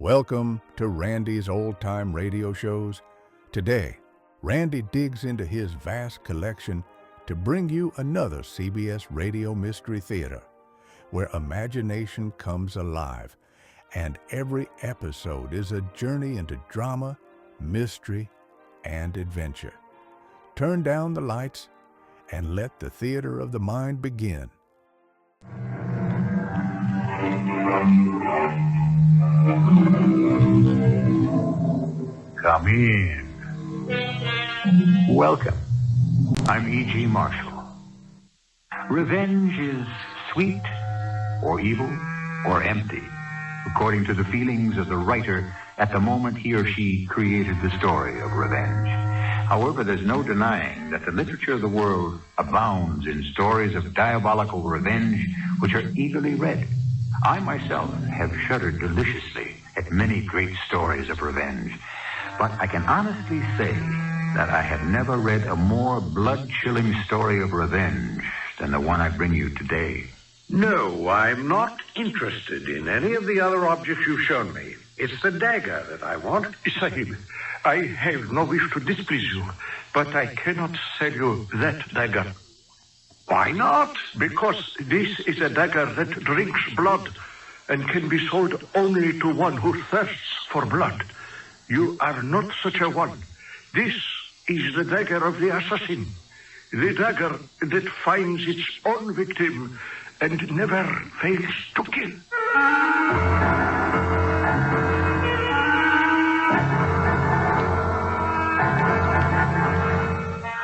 Welcome to Randy's Old Time Radio Shows. Today, Randy digs into his vast collection to bring you another CBS Radio Mystery Theater, where imagination comes alive, and every episode is a journey into drama, mystery, and adventure. Turn down the lights and let the theater of the mind begin. Come in. Welcome. I'm E.G. Marshall. Revenge is sweet or evil or empty, according to the feelings of the writer at the moment he or she created the story of revenge. However, there's no denying that the literature of the world abounds in stories of diabolical revenge which are eagerly read. I myself have shuddered deliciously at many great stories of revenge, but I can honestly say that I have never read a more blood-chilling story of revenge than the one I bring you today. No, I'm not interested in any of the other objects you've shown me. It's the dagger that I want. Sahib, I have no wish to displease you, but I cannot sell you that dagger. Why not? Because this is a dagger that drinks blood and can be sold only to one who thirsts for blood. You are not such a one. This is the dagger of the assassin. The dagger that finds its own victim and never fails to kill.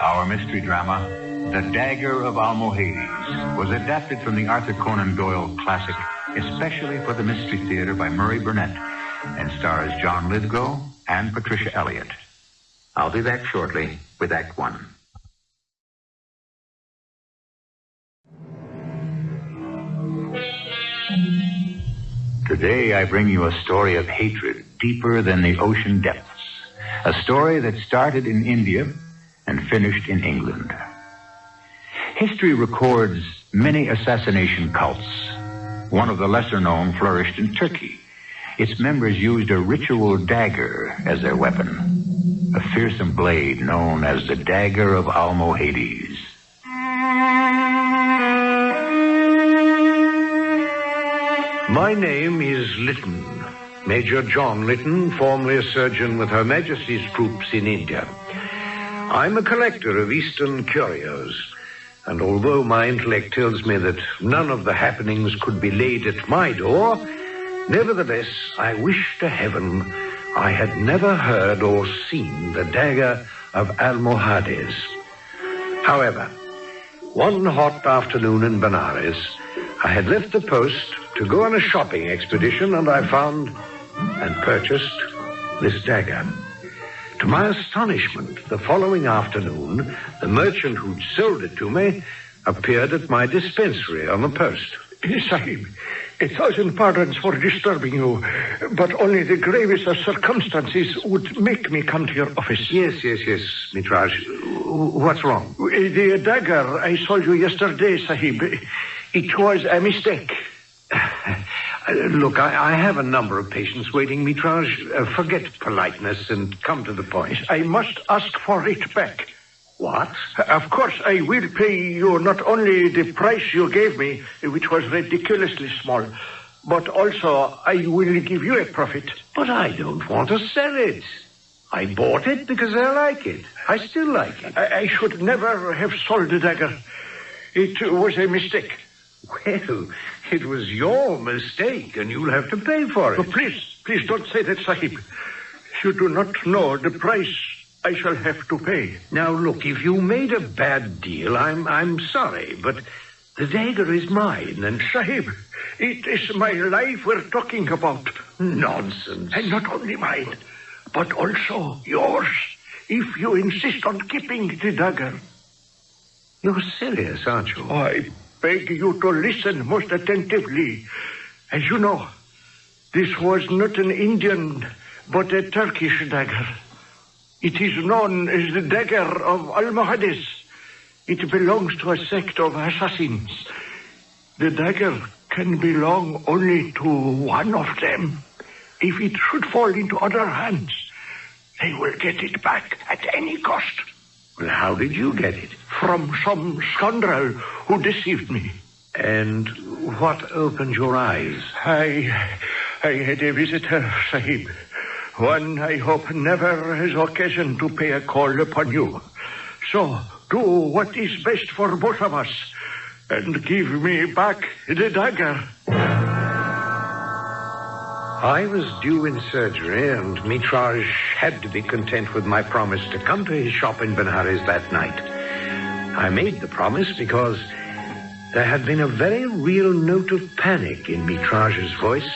Our mystery drama, The Dagger of Almohades, was adapted from the Arthur Conan Doyle classic, especially for the Mystery Theater by Murray Burnett, and stars John Lithgow and Patricia Elliott. I'll be back shortly with Act One. Today I bring you a story of hatred deeper than the ocean depths. A story that started in India and finished in England. History records many assassination cults. One of the lesser known flourished in Turkey. Its members used a ritual dagger as their weapon, a fearsome blade known as the Dagger of Almohades. My name is Lytton, Major John Lytton, formerly a surgeon with Her Majesty's troops in India. I'm a collector of Eastern curios, and although my intellect tells me that none of the happenings could be laid at my door, nevertheless, I wish to heaven I had never heard or seen the Dagger of Almohades. However, one hot afternoon in Benares, I had left the post to go on a shopping expedition, and I found and purchased this dagger. To my astonishment, the following afternoon, the merchant who'd sold it to me appeared at my dispensary on the post. Sahib, 1,000 pardons for disturbing you, but only the gravest of circumstances would make me come to your office. Yes, Mitraj. What's wrong? The dagger I sold you yesterday, Sahib, it was a mistake. Look, I have a number of patients waiting, Mitraj. Forget politeness and come to the point. I must ask for it back. What? Of course, I will pay you not only the price you gave me, which was ridiculously small, but also I will give you a profit. But I don't want to sell it. I bought it because I like it. I still like it. I should never have sold the dagger. It was a mistake. Well, it was your mistake, and you'll have to pay for it. Oh, please don't say that, Sahib. You do not know the price I shall have to pay. Now, look, if you made a bad deal, I'm sorry, but the dagger is mine, and Sahib, it is my life we're talking about. Nonsense. And not only mine, but also yours, if you insist on keeping the dagger. You're serious, aren't you? I beg you to listen most attentively. As you know, this was not an Indian, but a Turkish dagger. It is known as the Dagger of Almohades. It belongs to a sect of assassins. The dagger can belong only to one of them. if it should fall into other hands, they will get it back at any cost. Well, how did you get it? From some scoundrel who deceived me. And what opened your eyes? I had a visitor, Sahib. One I hope never has occasion to pay a call upon you. So, do what is best for both of us, and give me back the dagger. I was due in surgery, and Mitraj had to be content with my promise to come to his shop in Benares that night. I made the promise because there had been a very real note of panic in Mitraj's voice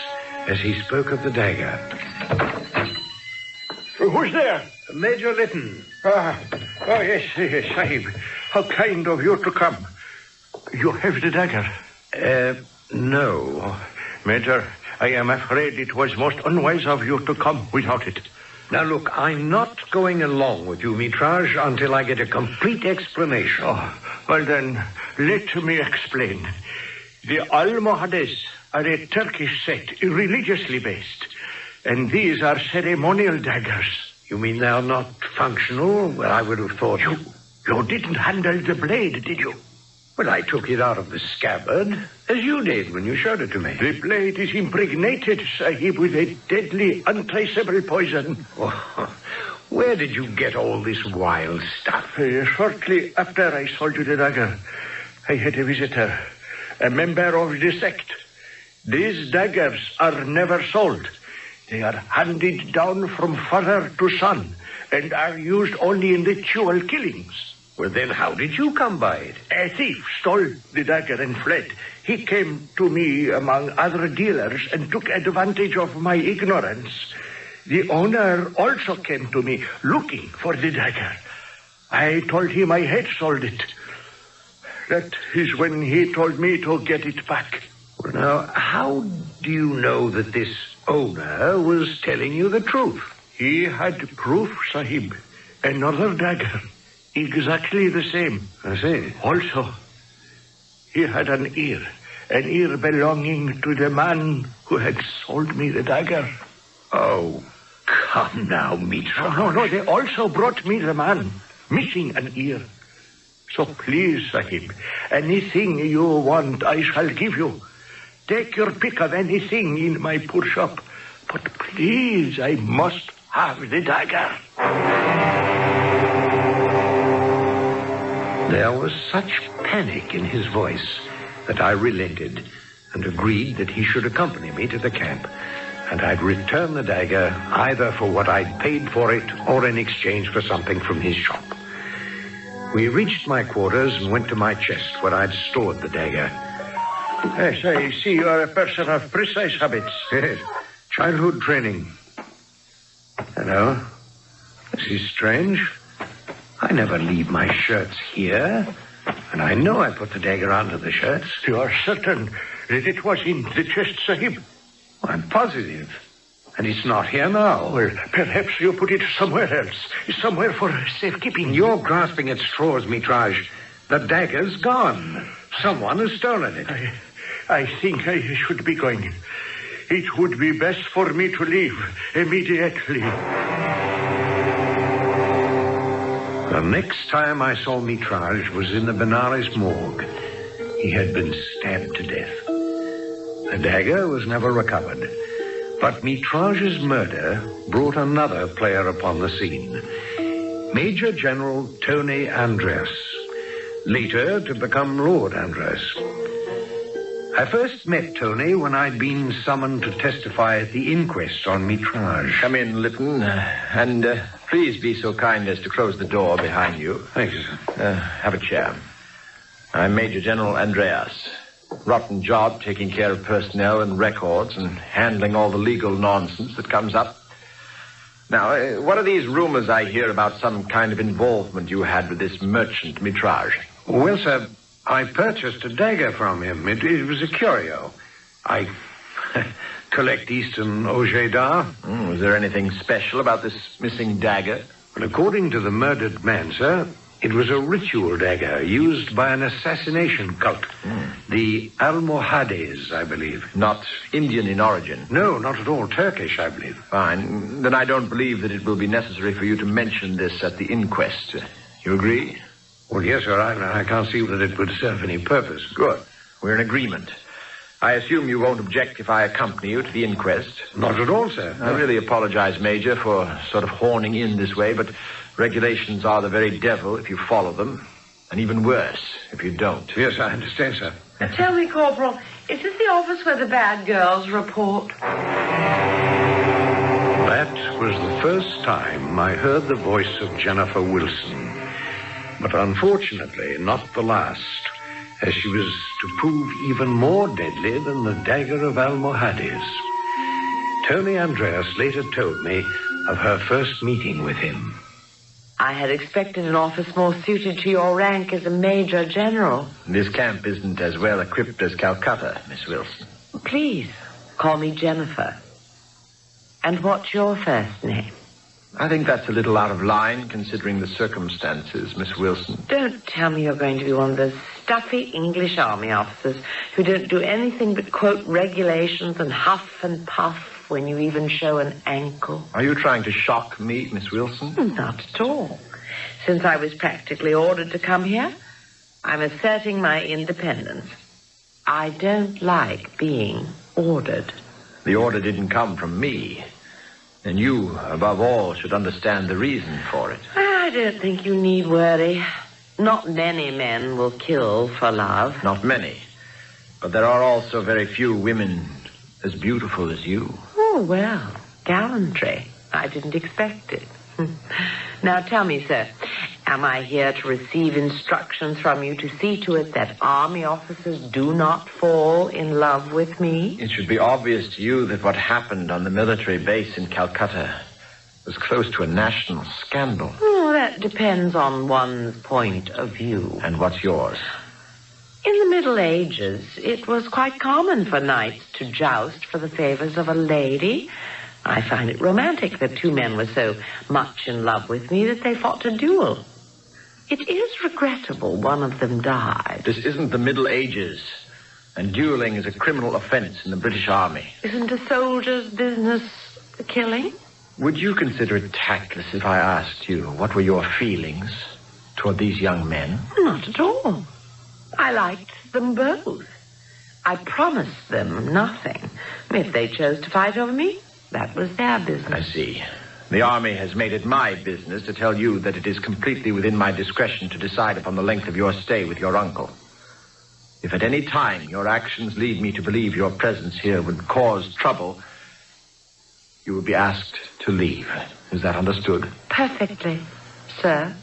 as he spoke of the dagger. Who's there? Major Lytton. Yes, Sahib. How kind of you to come. You have the dagger? No. Major, I am afraid it was most unwise of you to come without it. Now, look, I'm not going along with you, Mitraj, until I get a complete explanation. Oh, well then, let me explain. The Almohades are a Turkish sect, religiously based. And these are ceremonial daggers. You mean they're not functional? Well, I would have thought... You didn't handle the blade, did you? Well, I took it out of the scabbard, as you did when you showed it to me. The blade is impregnated, Sahib, with a deadly, untraceable poison. Oh, where did you get all this wild stuff? Shortly after I sold you the dagger, I had a visitor, a member of the sect. These daggers are never sold. They are handed down from father to son and are used only in ritual killings. Well, then how did you come by it? A thief stole the dagger and fled. He came to me among other dealers and took advantage of my ignorance. The owner also came to me looking for the dagger. I told him I had sold it. That is when he told me to get it back. Well, now, how do you know that this owner was telling you the truth? He had proof, Sahib. Another dagger. Exactly the same. I see. Also, he had an ear belonging to the man who had sold me the dagger. Oh, come now, Mitra. No, they also brought me the man, missing an ear. So please, Sahib, anything you want, I shall give you. Take your pick of anything in my poor shop. But please, I must have the dagger. There was such panic in his voice that I relented and agreed that he should accompany me to the camp, and I'd return the dagger either for what I'd paid for it or in exchange for something from his shop. We reached my quarters and went to my chest where I'd stored the dagger. Yes, I see you're a person of precise habits. Yes, childhood training. Hello. This is strange. I never leave my shirts here, and I know I put the dagger under the shirts. You are certain that it was in the chest, Sahib? I'm positive. And it's not here now. Well, perhaps you put it somewhere else. Somewhere for safekeeping. You're grasping at straws, Mitraj. The dagger's gone. Someone has stolen it. I think I should be going. It would be best for me to leave immediately. The next time I saw Mitraj was in the Benares morgue. He had been stabbed to death. The dagger was never recovered. But Mitraj's murder brought another player upon the scene. Major General Tony Andreas, later to become Lord Andreas. I first met Tony when I'd been summoned to testify at the inquest on Mitraj. Come in, Lytton, and please be so kind as to close the door behind you. Thank you, sir. Have a chair. I'm Major General Andreas. Rotten job taking care of personnel and records and handling all the legal nonsense that comes up. Now, what are these rumors I hear about some kind of involvement you had with this merchant, Mitraj? Well, sir, I purchased a dagger from him. It was a curio. I collect Eastern objets d'art. Was there anything special about this missing dagger? Well, according to the murdered man, sir, It was a ritual dagger used by an assassination cult. The Almohades, I believe. Not Indian in origin? No, not at all. Turkish, I believe. Fine. Then I don't believe that it will be necessary for you to mention this at the inquest. You agree? Well, yes, sir. I can't see that it would serve any purpose. Good. We're in agreement. I assume you won't object if I accompany you to the inquest? Not at all, sir. I really apologize, Major, for sort of horning in this way, but regulations are the very devil if you follow them, and even worse if you don't. Yes, I understand, sir. Tell me, Corporal, is this the office where the bad girls report? That was the first time I heard the voice of Jennifer Wilson. But unfortunately, not the last, as she was to prove even more deadly than the dagger of Almohades. Tony Andreas later told me of her first meeting with him. I had expected an office more suited to your rank as a Major General. This camp isn't as well equipped as Calcutta, Miss Wilson. Please, call me Jennifer. And what's your first name? I think that's a little out of line, considering the circumstances, Miss Wilson. Don't tell me you're going to be one of those stuffy English army officers who don't do anything but quote regulations and huff and puff when you even show an ankle. Are you trying to shock me, Miss Wilson? Not at all. Since I was practically ordered to come here, I'm asserting my independence. I don't like being ordered. The order didn't come from me. And you, above all, should understand the reason for it. I don't think you need worry. Not many men will kill for love. Not many. But there are also very few women as beautiful as you. Oh, well, gallantry. I didn't expect it. Now tell me, sir, am I here to receive instructions from you to see to it that army officers do not fall in love with me? It should be obvious to you that what happened on the military base in Calcutta was close to a national scandal. Oh, that depends on one's point of view. And what's yours? In the Middle Ages, it was quite common for knights to joust for the favors of a lady. I find it romantic that two men were so much in love with me that they fought a duel. It is regrettable one of them died. This isn't the Middle Ages, and dueling is a criminal offense in the British Army. Isn't a soldier's business the killing? Would you consider it tactless if I asked you what were your feelings toward these young men? Not at all. I liked them both. I promised them nothing. If they chose to fight over me, that was their business. I see. The Army has made it my business to tell you that it is completely within my discretion to decide upon the length of your stay with your uncle. If at any time your actions lead me to believe your presence here would cause trouble, you will be asked to leave. Is that understood? Perfectly, sir.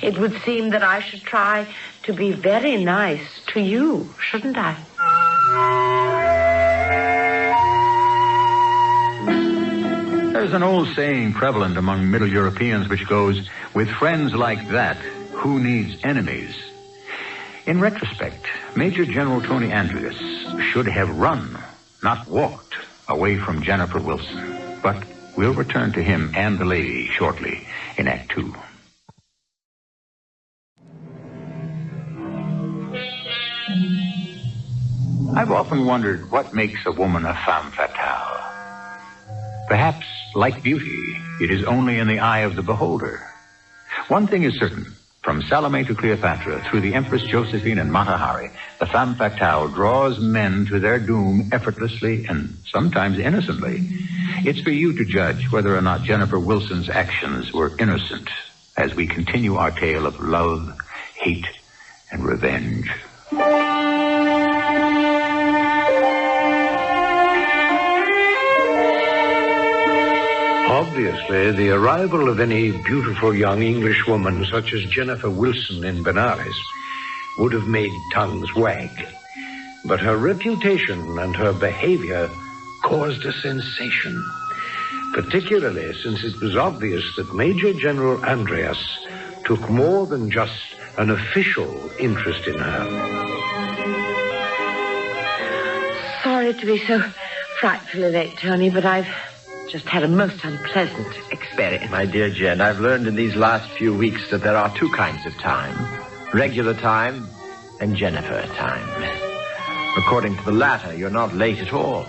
It would seem that I should try to be very nice to you, shouldn't I? There's an old saying prevalent among Middle Europeans which goes, with friends like that, who needs enemies? In retrospect, Major General Tony Andreas should have run, not walked, away from Jennifer Wilson. But we'll return to him and the lady shortly in Act 2. I've often wondered what makes a woman a femme fatale. Perhaps, like beauty, it is only in the eye of the beholder. One thing is certain. From Salome to Cleopatra, through the Empress Josephine and Mata Hari, the femme fatale draws men to their doom effortlessly and sometimes innocently. It's for you to judge whether or not Jennifer Wilson's actions were innocent as we continue our tale of love, hate, and revenge. Obviously, the arrival of any beautiful young English woman such as Jennifer Wilson in Benares would have made tongues wag. But her reputation and her behavior caused a sensation, particularly since it was obvious that Major General Andreas took more than just an official interest in her. Sorry to be so frightfully late, Tony, but I've just had a most unpleasant experience. My dear Jen, I've learned in these last few weeks that there are two kinds of time. Regular time and Jennifer time. According to the latter, you're not late at all.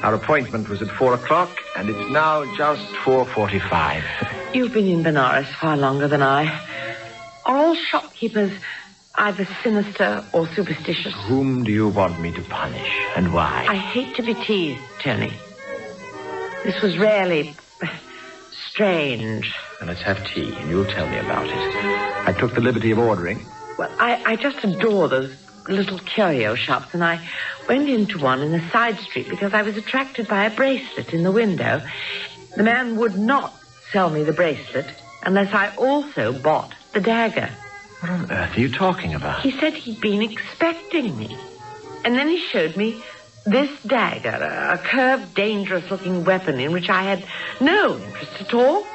Our appointment was at 4 o'clock, and it's now just 4:45. You've been in Benares far longer than I. Are all shopkeepers either sinister or superstitious? Whom do you want me to punish, and why? I hate to be teased, Tony. This was really strange. Now, let's have tea, and you'll tell me about it. I took the liberty of ordering. Well, I just adore those little curio shops, and I went into one in a side street because I was attracted by a bracelet in the window. The man would not sell me the bracelet unless I also bought the dagger. What on earth are you talking about? He said he'd been expecting me. And then he showed me this dagger, a curved, dangerous-looking weapon in which I had no interest at all.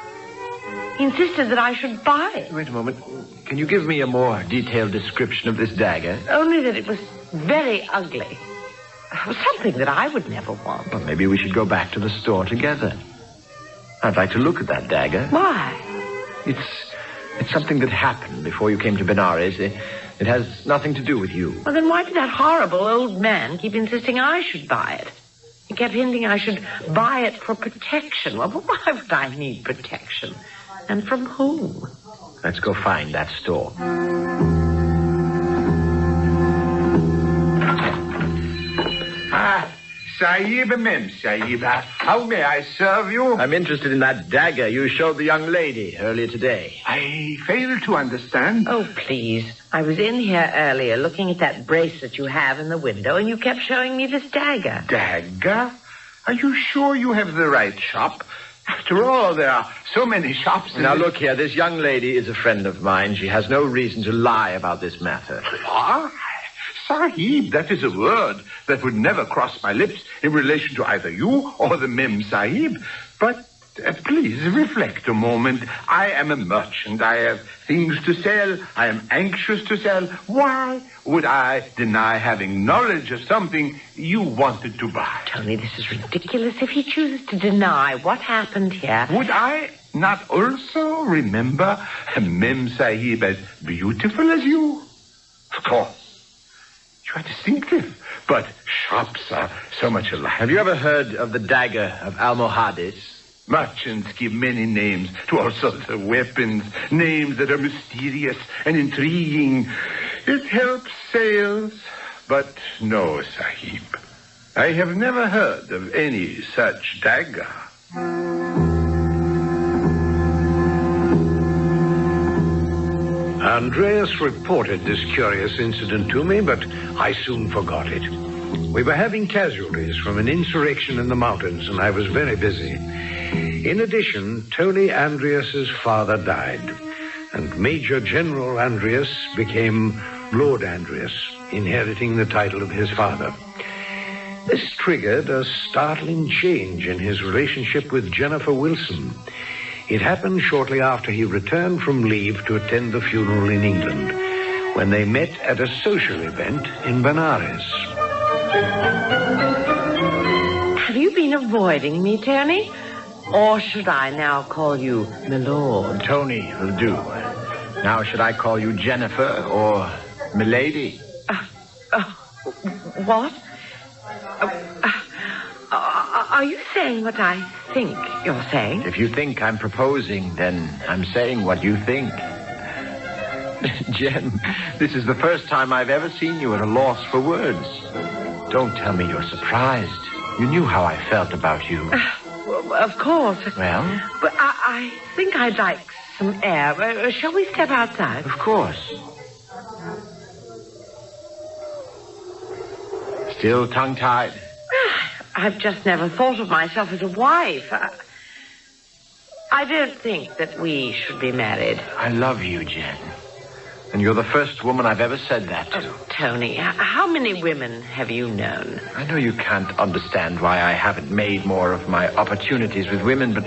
He insisted that I should buy it. Wait a moment. Can you give me a more detailed description of this dagger? Only that it was very ugly. Something that I would never want. Well, maybe we should go back to the store together. I'd like to look at that dagger. Why? It's something that happened before you came to Benares. It has nothing to do with you. Well, then why did that horrible old man keep insisting I should buy it? He kept hinting I should buy it for protection. Well, why would I need protection? And from whom? Let's go find that store. Sahib, Mem Sahib, how may I serve you? I'm interested in that dagger you showed the young lady earlier today. I fail to understand. Oh, please. I was in here earlier looking at that bracelet you have in the window, and you kept showing me this dagger. Dagger? Are you sure you have the right shop? After all, there are so many shops. Now, look here. This young lady is a friend of mine. She has no reason to lie about this matter. Ah, Sahib, that is a word that would never cross my lips in relation to either you or the Mem Sahib. But please reflect a moment. I am a merchant. I have things to sell. I am anxious to sell. Why would I deny having knowledge of something you wanted to buy? Tony, this is ridiculous. If he chooses to deny what happened here... Would I not also remember Mem Sahib as beautiful as you? Of course. You are distinctive, but shops are so much alike. Have you ever heard of the dagger of Almohades? Merchants give many names to all sorts of weapons, names that are mysterious and intriguing. It helps sales, but no, Sahib. I have never heard of any such dagger. Andreas reported this curious incident to me, but I soon forgot it. We were having casualties from an insurrection in the mountains, and I was very busy. In addition, Tony Andreas's father died, and Major General Andreas became Lord Andreas, inheriting the title of his father. This triggered a startling change in his relationship with Jennifer Wilson. It happened shortly after he returned from leave to attend the funeral in England, when they met at a social event in Benares. Have you been avoiding me, Tony? Or should I now call you Milord? Tony will do. Now, should I call you Jennifer or Milady? What? Are you saying what I think you're saying? If you think I'm proposing, then I'm saying what you think. Jen, this is the first time I've ever seen you at a loss for words. Don't tell me you're surprised. You knew how I felt about you. Well, of course. Well? But I think I'd like some air. Shall we step outside? Of course. Still tongue-tied? I've just never thought of myself as a wife. I don't think that we should be married. I love you, Jen. And you're the first woman I've ever said that to. Oh, Tony, how many women have you known? I know you can't understand why I haven't made more of my opportunities with women, but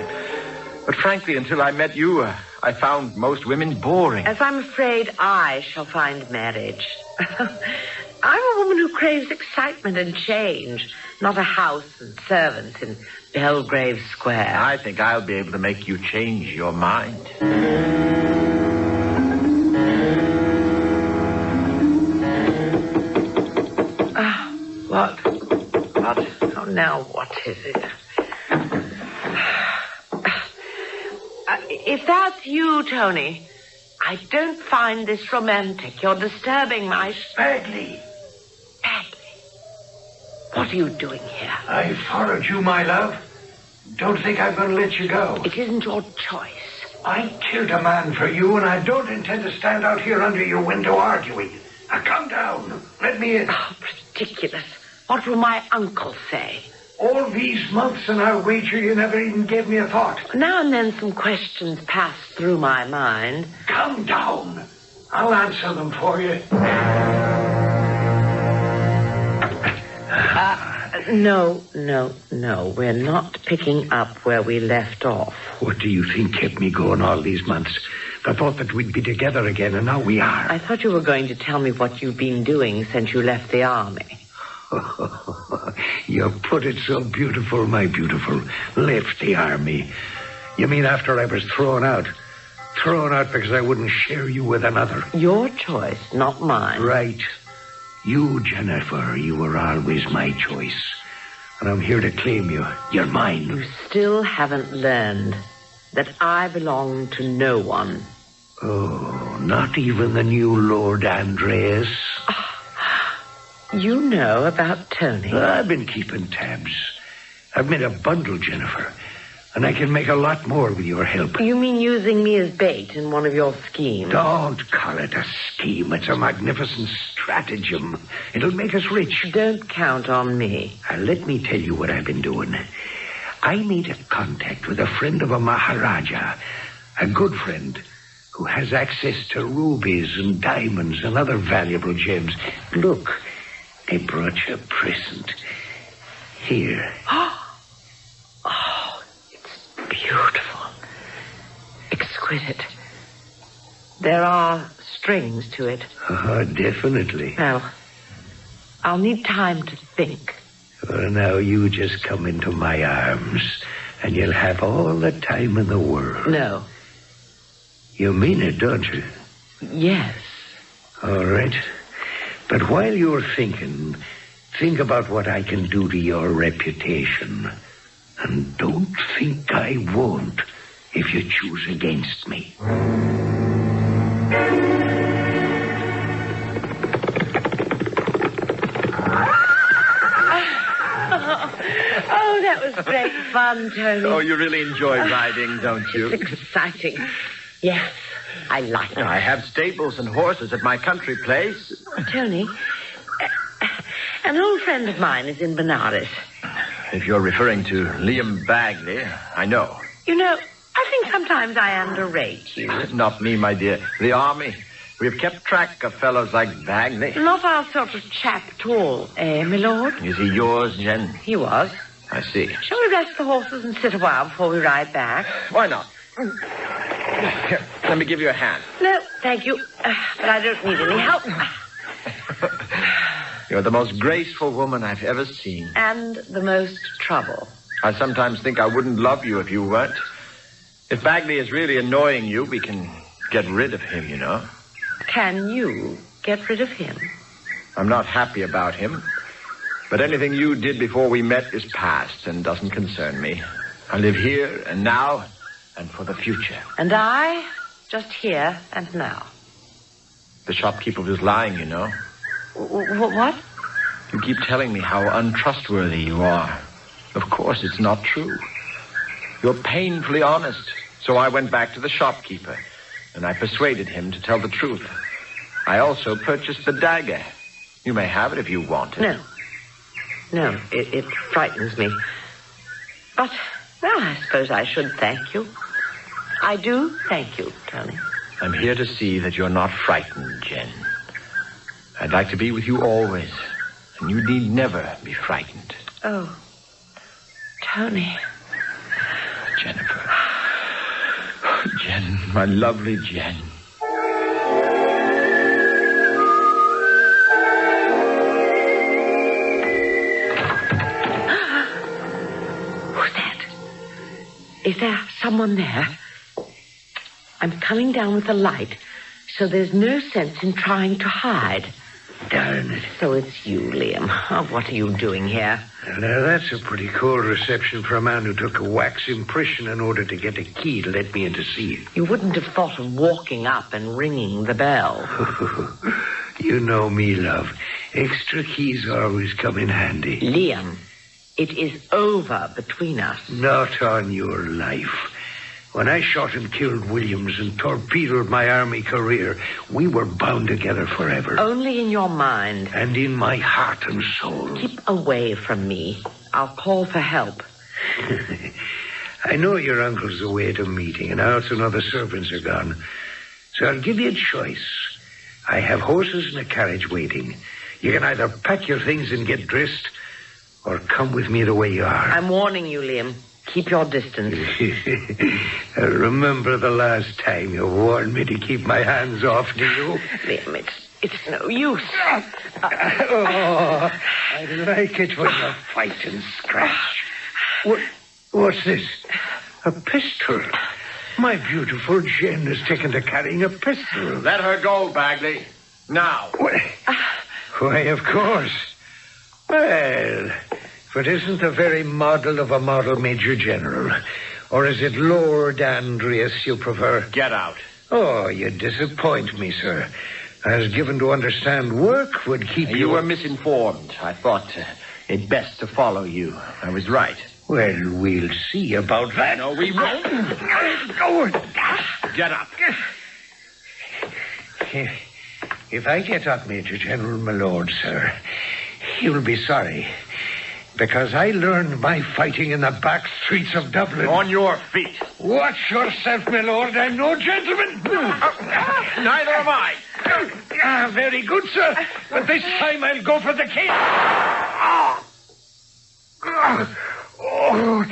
frankly, until I met you, I found most women boring. As I'm afraid I shall find marriage. I'm a woman who craves excitement and change, not a house and servants in Belgrave Square. I think I'll be able to make you change your mind. What? Oh, now what is it? If that's you, Tony, I don't find this romantic. You're disturbing my... Bagley, What are you doing here? I followed you, my love. Don't think I'm going to let you go. It isn't your choice. I killed a man for you, and I don't intend to stand out here under your window arguing. Now, come down. Let me in. Oh, ridiculous. What will my uncle say? All these months, and I wager you never even gave me a thought. Now and then some questions pass through my mind. Come down. I'll answer them for you. No. We're not picking up where we left off. What do you think kept me going all these months? The thought that we'd be together again, and now we are. I thought you were going to tell me what you've been doing since you left the army. You put it so beautiful, my beautiful. Left the army. You mean after I was thrown out? Thrown out because I wouldn't share you with another. Your choice, not mine. Right. You, Jennifer, you were always my choice. And I'm here to claim you. You're mine. You still haven't learned that I belong to no one. Oh, not even the new Lord Andreas? You know about Tony. I've been keeping tabs. I've made a bundle, Jennifer. And I can make a lot more with your help. You mean using me as bait in one of your schemes? Don't call it a scheme. It's a magnificent stratagem. It'll make us rich. Don't count on me. Let me tell you what I've been doing. I made a contact with a friend of a Maharaja, a good friend, who has access to rubies and diamonds and other valuable gems. Look, I brought you a present. Here. Oh, it's beautiful. Exquisite. There are strings to it. Definitely. Well, I'll need time to think. Well, now you just come into my arms, and you'll have all the time in the world. No. You mean it, don't you? Yes. All right. But while you're thinking, think about what I can do to your reputation. And don't think I won't if you choose against me. Oh, that was great fun, Tony. Oh, you really enjoy riding, don't you? It's exciting. Yes, I like it. I have stables and horses at my country place. Tony, an old friend of mine is in Benares. If you're referring to Liam Bagley, I know. You know, I think sometimes I underrate you. Not me, my dear. The army. We've kept track of fellows like Bagley. Not our sort of chap at all, eh, my lord? Is he yours, Jen? He was. I see. Shall we rest the horses and sit a while before we ride back? Why not? Here, let me give you a hand. No, thank you. But I don't need any help. You're the most graceful woman I've ever seen. And the most trouble. I sometimes think I wouldn't love you if you weren't. If Bagley is really annoying you, we can get rid of him, you know. Can you get rid of him? I'm not happy about him. But anything you did before we met is past and doesn't concern me. I live here and now and for the future. And I, just here and now. The shopkeeper was lying, you know. What? You keep telling me how untrustworthy you are. Of course, it's not true. You're painfully honest. So I went back to the shopkeeper, and I persuaded him to tell the truth. I also purchased the dagger. You may have it if you want it. No, it frightens me. But, well, I suppose I should thank you. I do thank you, Tony. I'm here to see that you're not frightened, Jen. I'd like to be with you always, and you need never be frightened. Oh, Tony. Jennifer. Oh, Jen, my lovely Jen. Who's that? Is there someone there? I'm coming down with the light, so there's no sense in trying to hide. Darn it. So it's you, Liam. Oh, what are you doing here? Now, that's a pretty cold reception for a man who took a wax impression in order to get a key to let me in to see it. You wouldn't have thought of walking up and ringing the bell. You know me, love. Extra keys always come in handy. Liam, it is over between us. Not on your life. When I shot and killed Williams and torpedoed my army career, we were bound together forever. Only in your mind. And in my heart and soul. Keep away from me. I'll call for help. I know your uncle's away at a meeting, and I also know the servants are gone. So I'll give you a choice. I have horses and a carriage waiting. You can either pack your things and get dressed, or come with me the way you are. I'm warning you, Liam. Keep your distance. Remember the last time you warned me to keep my hands off, do you? Liam, it's no use. Oh, I like it when you fight and scratch. What's this? A pistol? My beautiful Jen has taken to carrying a pistol. Let her go, Bagley. Now. Why, of course. Well, if it isn't the very model of a model Major General. Or is it Lord Andreas you prefer? Get out. Oh, you disappoint me, sir. I was given to understand work would keep you... You were misinformed. I thought it best to follow you. I was right. Well, we'll see about that. No, we won't. Go. Get up. If I get up, Major General, my lord, sir, you'll be sorry. Because I learned my fighting in the back streets of Dublin. On your feet. Watch yourself, my lord. I'm no gentleman. Neither am I. Very good, sir. But this time I'll go for the king. Oh,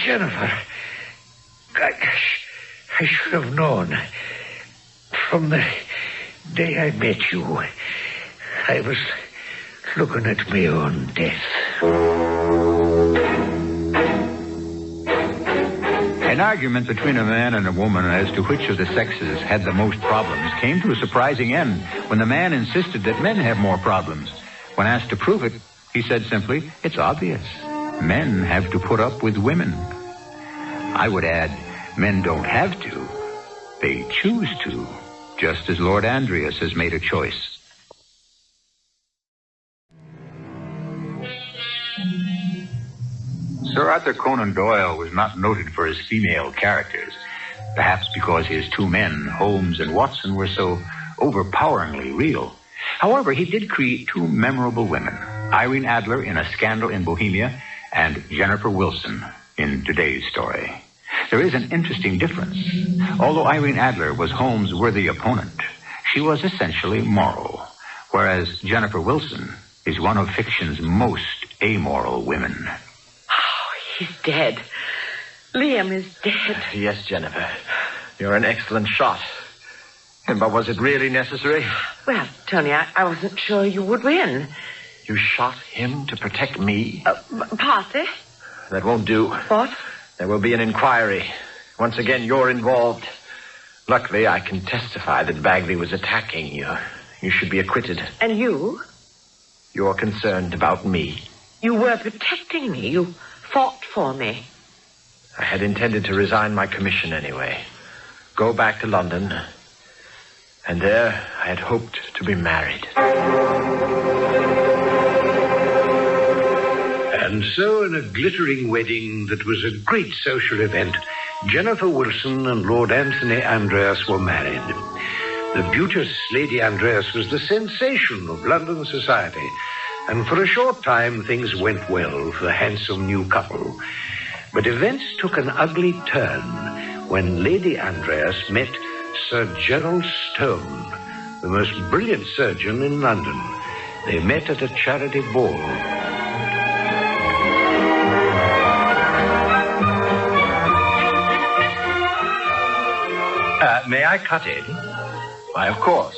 Jennifer. I should have known. From the day I met you, I was looking at my own death. An argument between a man and a woman as to which of the sexes had the most problems came to a surprising end when the man insisted that men have more problems. When asked to prove it, he said simply, "It's obvious. Men have to put up with women." I would add, men don't have to. They choose to, just as Lord Andreas has made a choice. Sir Arthur Conan Doyle was not noted for his female characters, perhaps because his two men, Holmes and Watson, were so overpoweringly real. However, he did create two memorable women, Irene Adler in A Scandal in Bohemia and Jennifer Wilson in today's story. There is an interesting difference. Although Irene Adler was Holmes' worthy opponent, she was essentially moral, whereas Jennifer Wilson is one of fiction's most amoral women. He's dead. Liam is dead. Yes, Jennifer. You're an excellent shot. But was it really necessary? Well, Tony, I wasn't sure you would win. You shot him to protect me? Partly. That won't do. What? There will be an inquiry. Once again, you're involved. Luckily, I can testify that Bagley was attacking you. You should be acquitted. And you? You're concerned about me. You were protecting me. You fought for me. I had intended to resign my commission anyway. Go back to London. And there, I had hoped to be married. And so, in a glittering wedding that was a great social event, Jennifer Wilson and Lord Anthony Andreas were married. The beauteous Lady Andreas was the sensation of London society, and for a short time things went well for the handsome new couple. But events took an ugly turn when Lady Andreas met Sir Gerald Stone, the most brilliant surgeon in London. They met at a charity ball. May I cut in? Why, of course.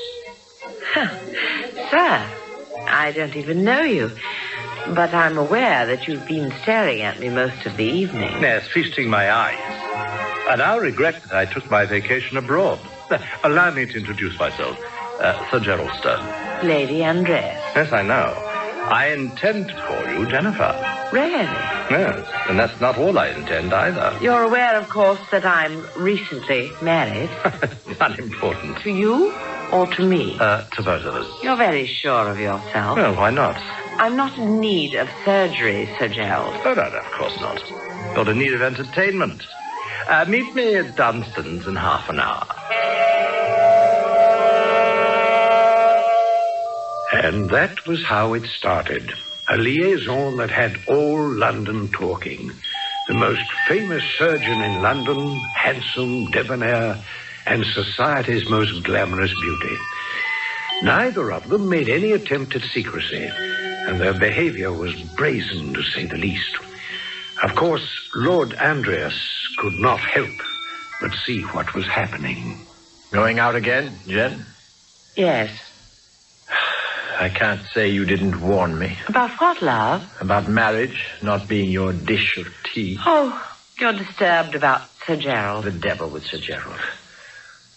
Sir, I don't even know you. But I'm aware that you've been staring at me most of the evening. Yes, feasting my eyes. I now regret that I took my vacation abroad. Allow me to introduce myself. Sir Gerald Stone. Lady Andreas. Yes, I know. I intend to call you Jennifer. Really? Yes, and that's not all I intend either. You're aware, of course, that I'm recently married. Unimportant. To you or to me? To both of us. You're very sure of yourself. Well, why not? I'm not in need of surgery, Sir Gerald. Oh, no, of course not. Not in need of entertainment. Meet me at Dunstan's in half an hour. And that was how it started. A liaison that had all London talking. The most famous surgeon in London, handsome, debonair, and society's most glamorous beauty. Neither of them made any attempt at secrecy, and their behavior was brazen, to say the least. Of course, Lord Andreas could not help but see what was happening. Going out again, Jen? Yes. I can't say you didn't warn me. About what, love? About marriage not being your dish of tea. Oh, you're disturbed about Sir Gerald. The devil with Sir Gerald.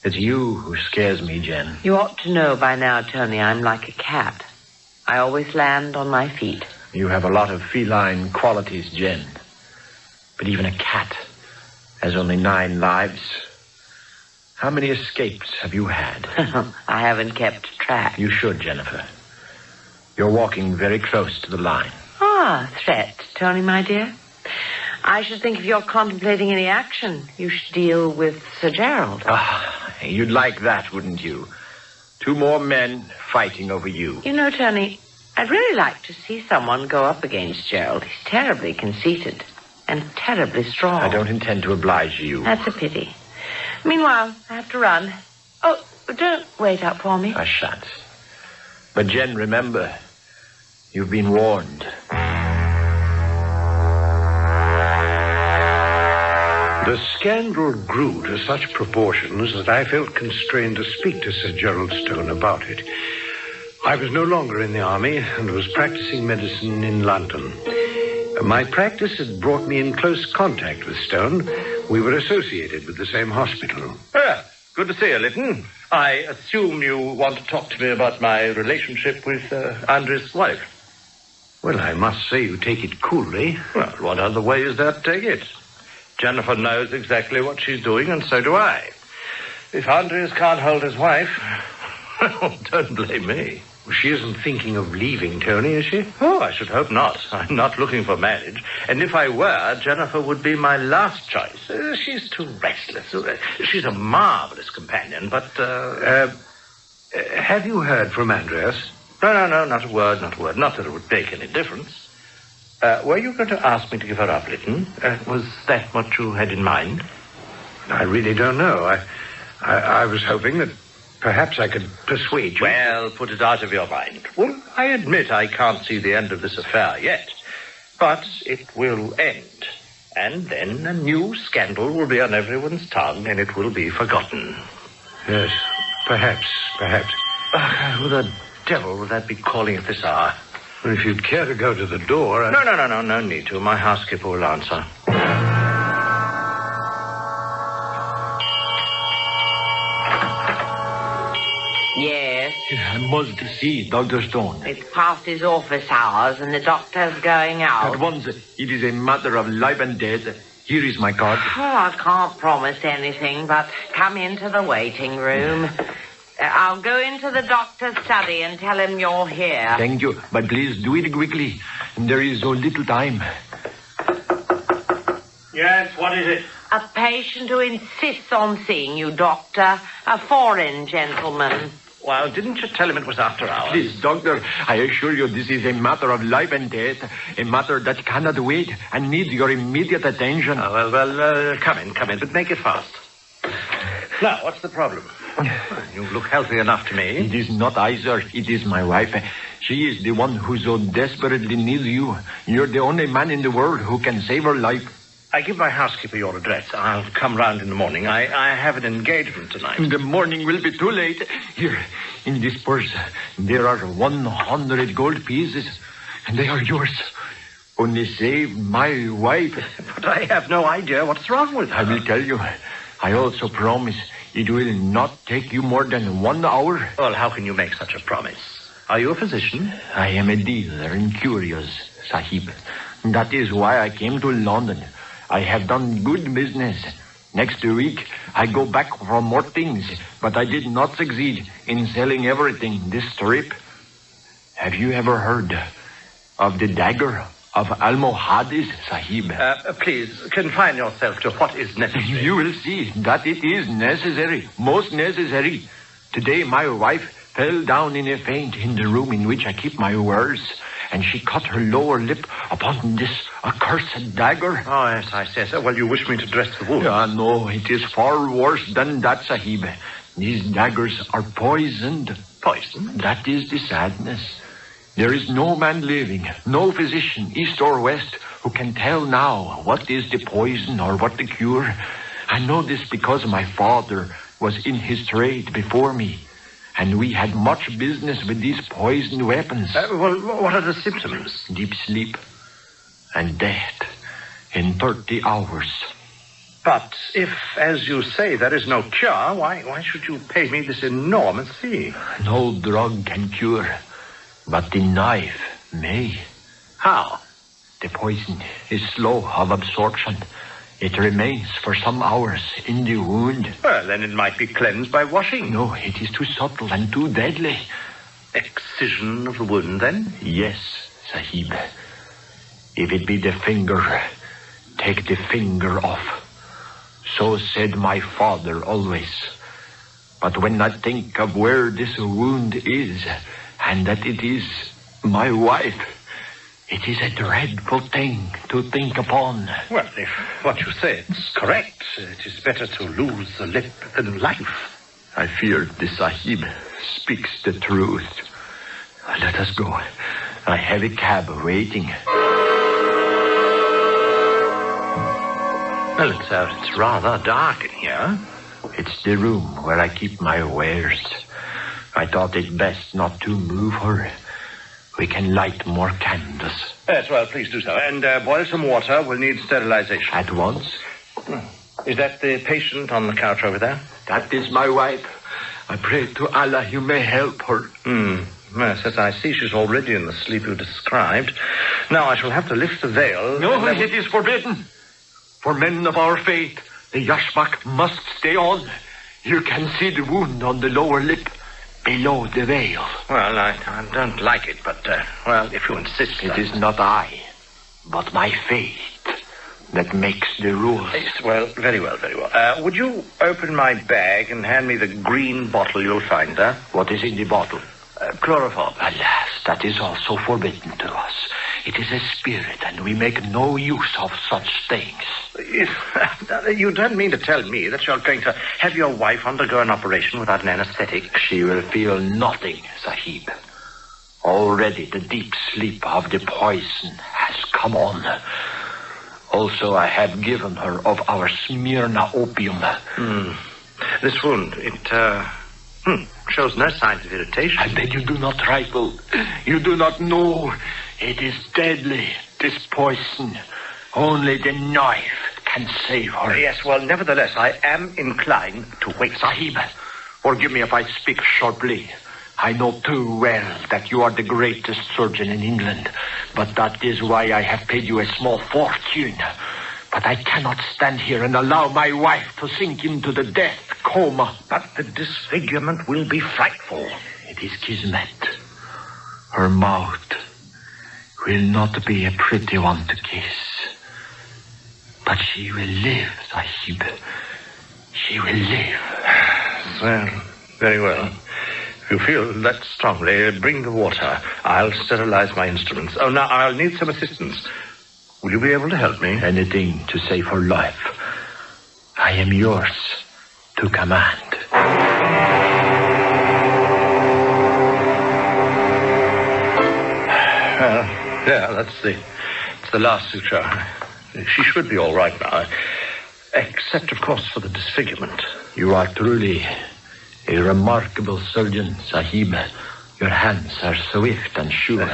It's you who scares me, Jen. You ought to know by now, Tony, I'm like a cat. I always land on my feet. You have a lot of feline qualities, Jen. But even a cat has only 9 lives. How many escapes have you had? I haven't kept track. You should, Jennifer. You're walking very close to the line. Ah, threat, Tony, my dear. I should think if you're contemplating any action, you should deal with Sir Gerald. You'd like that, wouldn't you? 2 more men fighting over you. You know, Tony, I'd really like to see someone go up against Gerald. He's terribly conceited and terribly strong. I don't intend to oblige you. That's a pity. Meanwhile, I have to run. Oh, don't wait up for me. I shan't. But, Jen, remember, you've been warned. The scandal grew to such proportions that I felt constrained to speak to Sir Gerald Stone about it. I was no longer in the army and was practicing medicine in London. My practice had brought me in close contact with Stone. We were associated with the same hospital. Good to see you, Lytton. I assume you want to talk to me about my relationship with Andre's wife. Well, I must say you take it coolly. Well, what other way is there to take it? Jennifer knows exactly what she's doing, and so do I. If Andres can't hold his wife, don't blame me. She isn't thinking of leaving, Tony, is she? Oh, I should hope not. I'm not looking for marriage. And if I were, Jennifer would be my last choice. She's too restless. She's a marvelous companion, but... have you heard from Andreas? No, not a word. Not that it would make any difference. Were you going to ask me to give her up, Lytton? Was that what you had in mind? I really don't know. I was hoping that perhaps I could persuade you. Well, put it out of your mind. Well, I admit I can't see the end of this affair yet. But it will end. And then a new scandal will be on everyone's tongue, and it will be forgotten. Yes, perhaps. Who the devil would that be calling at this hour? Well, if you'd care to go to the door... No need to. My housekeeper will answer. Yes? I must see Dr. Stone. It's past his office hours and the doctor's going out. At once, it is a matter of life and death. Here is my card. Oh, I can't promise anything, but come into the waiting room. I'll go into the doctor's study and tell him you're here. Thank you, but please do it quickly. There is so little time. Yes, what is it? A patient who insists on seeing you, Doctor. A foreign gentleman. Well, didn't you tell him it was after hours? Please, doctor, I assure you this is a matter of life and death. A matter that cannot wait and needs your immediate attention. Oh, well, come in, but make it fast. Now, what's the problem? You look healthy enough to me. It is not I, sir. It is my wife. She is the one who so desperately needs you. You're the only man in the world who can save her life. I give my housekeeper your address. I'll come round in the morning. I have an engagement tonight. The morning will be too late. Here, in this purse, there are 100 gold pieces. and they are yours. Only save my wife. But I have no idea what's wrong with her. I will tell you. I also promise it will not take you more than 1 hour. Well, how can you make such a promise? Are you a physician? I am a dealer in curios, Sahib. That is why I came to London. I have done good business. Next week, I go back for more things, but I did not succeed in selling everything this trip. Have you ever heard of the Dagger of Almohades, Sahib? Please, confine yourself to what is necessary. You will see that it is necessary, most necessary. Today, my wife fell down in a faint in the room in which I keep my wares, and she cut her lower lip upon this accursed dagger. Oh, yes, I say so. Well, you wish me to dress the wound? No, it is far worse than that, Sahib. These daggers are poisoned. Poisoned? That is the sadness. There is no man living, no physician, east or west, who can tell now what is the poison or what the cure. I know this because my father was in his trade before me, and we had much business with these poisoned weapons. Well, what are the symptoms? Deep sleep and death in 30 hours. But if, as you say, there is no cure, why should you pay me this enormous fee? No drug can cure, but the knife may. How? The poison is slow of absorption. It remains for some hours in the wound. Well, then it might be cleansed by washing. No, it is too subtle and too deadly. Excision of the wound, then? Yes, Sahib. If it be the finger, take the finger off. So said my father always. But when I think of where this wound is, and that it is my wife, it is a dreadful thing to think upon. Well, if what you say is correct, it is better to lose the lip than life. I fear the Sahib speaks the truth. Let us go. I have a cab waiting. Well, it's rather dark in here. It's the room where I keep my wares. I thought it best not to move her. We can light more candles. Yes, well, please do so. And boil some water. We'll need sterilization. At once? Is that the patient on the couch over there? That is my wife. I pray to Allah you may help her. Yes, as I see, she's already in the sleep you described. Now I shall have to lift the veil. No, it is forbidden. For men of our faith, the yashmak must stay on. You can see the wound on the lower lip, below the veil. Well, I don't like it, but, well, if you insist... It is not I, but my faith that makes the rules. Yes, well, very well, very well. Would you open my bag and hand me the green bottle you'll find there? What is in the bottle? Chloroform. Alas, that is also forbidden to us. It is a spirit, and we make no use of such things. You don't mean to tell me that you're going to have your wife undergo an operation without an anesthetic? She will feel nothing, Sahib. Already the deep sleep of the poison has come on. Also, I have given her of our Smyrna opium. This wound, it shows no signs of irritation. I beg you do not trifle. You do not know. It is deadly, this poison. Only the knife can save her. Yes, well, nevertheless, I am inclined to wait. Sahib, forgive me if I speak shortly. I know too well that you are the greatest surgeon in England, but that is why I have paid you a small fortune. But I cannot stand here and allow my wife to sink into the death coma. But the disfigurement will be frightful. It is kismet. Her mouth will not be a pretty one to kiss. But she will live, Sahib. She will live. Well, very well. If you feel that strongly, bring the water. I'll sterilize my instruments. Oh, now, I'll need some assistance. Will you be able to help me? Anything to save her life. I am yours to command. Yeah, it's the last suture. She should be all right now. Except, of course, for the disfigurement. You are truly a remarkable surgeon, Sahib. Your hands are swift and sure.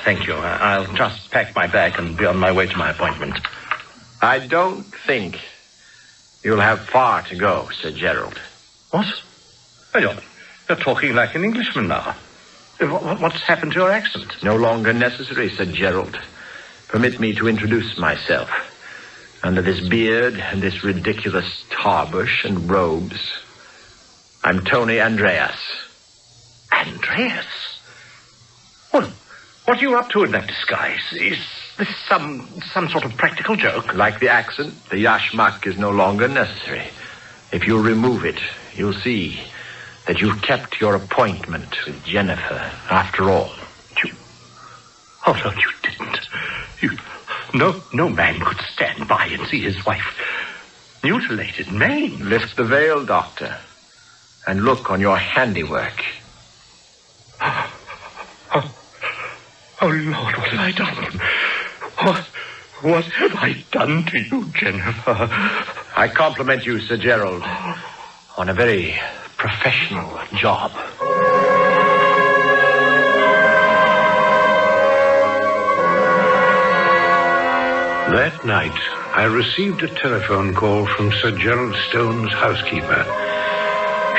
Thank you. I'll just pack my bag and be on my way to my appointment. I don't think you'll have far to go, Sir Gerald. What? Oh, you're talking like an Englishman now. What's happened to your accent? No longer necessary, Sir Gerald. Permit me to introduce myself. Under this beard and this ridiculous tarbush and robes, I'm Tony Andreas. Andreas? Well, what are you up to in that disguise? Is this some sort of practical joke? Like the accent, the yashmak is no longer necessary. If you remove it, you'll see that you've kept your appointment with Jennifer after all. Oh, no, you didn't. No man could stand by and see his wife mutilated, maimed. Lift the veil, Doctor, and look on your handiwork. Oh, Lord, what have I done? What have I done to you, Jennifer? I compliment you, Sir Gerald, on a very professional job. That night, I received a telephone call from Sir Gerald Stone's housekeeper.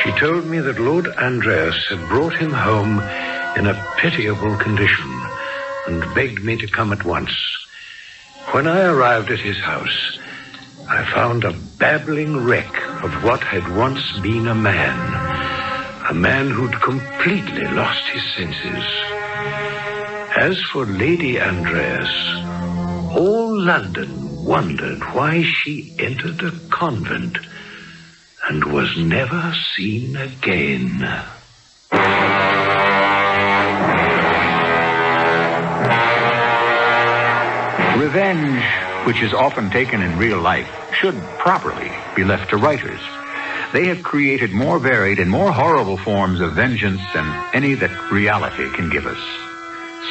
She told me that Lord Andreas had brought him home in a pitiable condition and begged me to come at once. When I arrived at his house, I found a babbling wreck of what had once been a man who'd completely lost his senses. As for Lady Andreas, all London wondered why she entered a convent and was never seen again. Revenge, which is often taken in real life, should properly be left to writers. They have created more varied and more horrible forms of vengeance than any that reality can give us.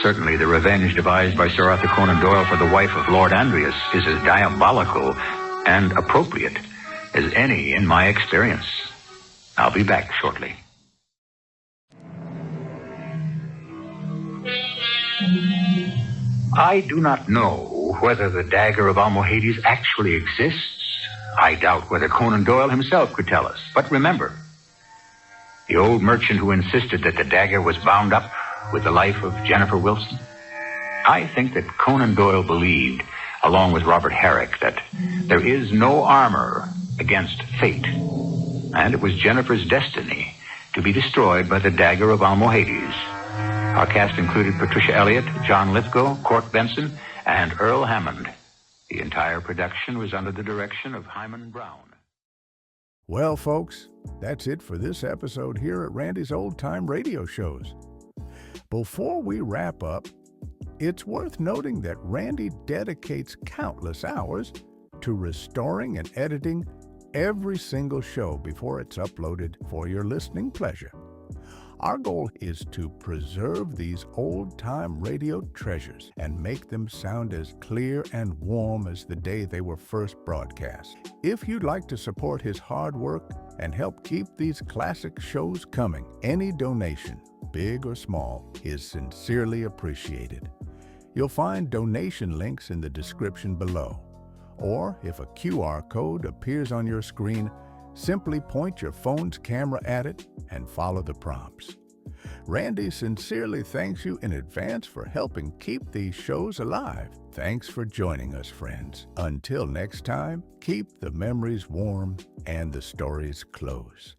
Certainly the revenge devised by Sir Arthur Conan Doyle for the wife of Lord Andreas is as diabolical and appropriate as any in my experience. I'll be back shortly. I do not know whether the Dagger of Almohades actually exists. I doubt whether Conan Doyle himself could tell us. But remember, the old merchant who insisted that the dagger was bound up with the life of Jennifer Wilson? I think that Conan Doyle believed, along with Robert Herrick, that there is no armor against fate. And it was Jennifer's destiny to be destroyed by the Dagger of Almohades. Our cast included Patricia Elliott, John Lithgow, Cork Benson, and Earl Hammond. The entire production was under the direction of Hyman Brown. Well, folks, that's it for this episode here at Randy's Old Time Radio Shows. Before we wrap up, it's worth noting that Randy dedicates countless hours to restoring and editing every single show before it's uploaded for your listening pleasure. Our goal is to preserve these old-time radio treasures and make them sound as clear and warm as the day they were first broadcast. If you'd like to support his hard work and help keep these classic shows coming, any donation, big or small, is sincerely appreciated. You'll find donation links in the description below. Or if a QR code appears on your screen, simply point your phone's camera at it and follow the prompts. Randy sincerely thanks you in advance for helping keep these shows alive. Thanks for joining us, friends. Until next time, keep the memories warm and the stories close.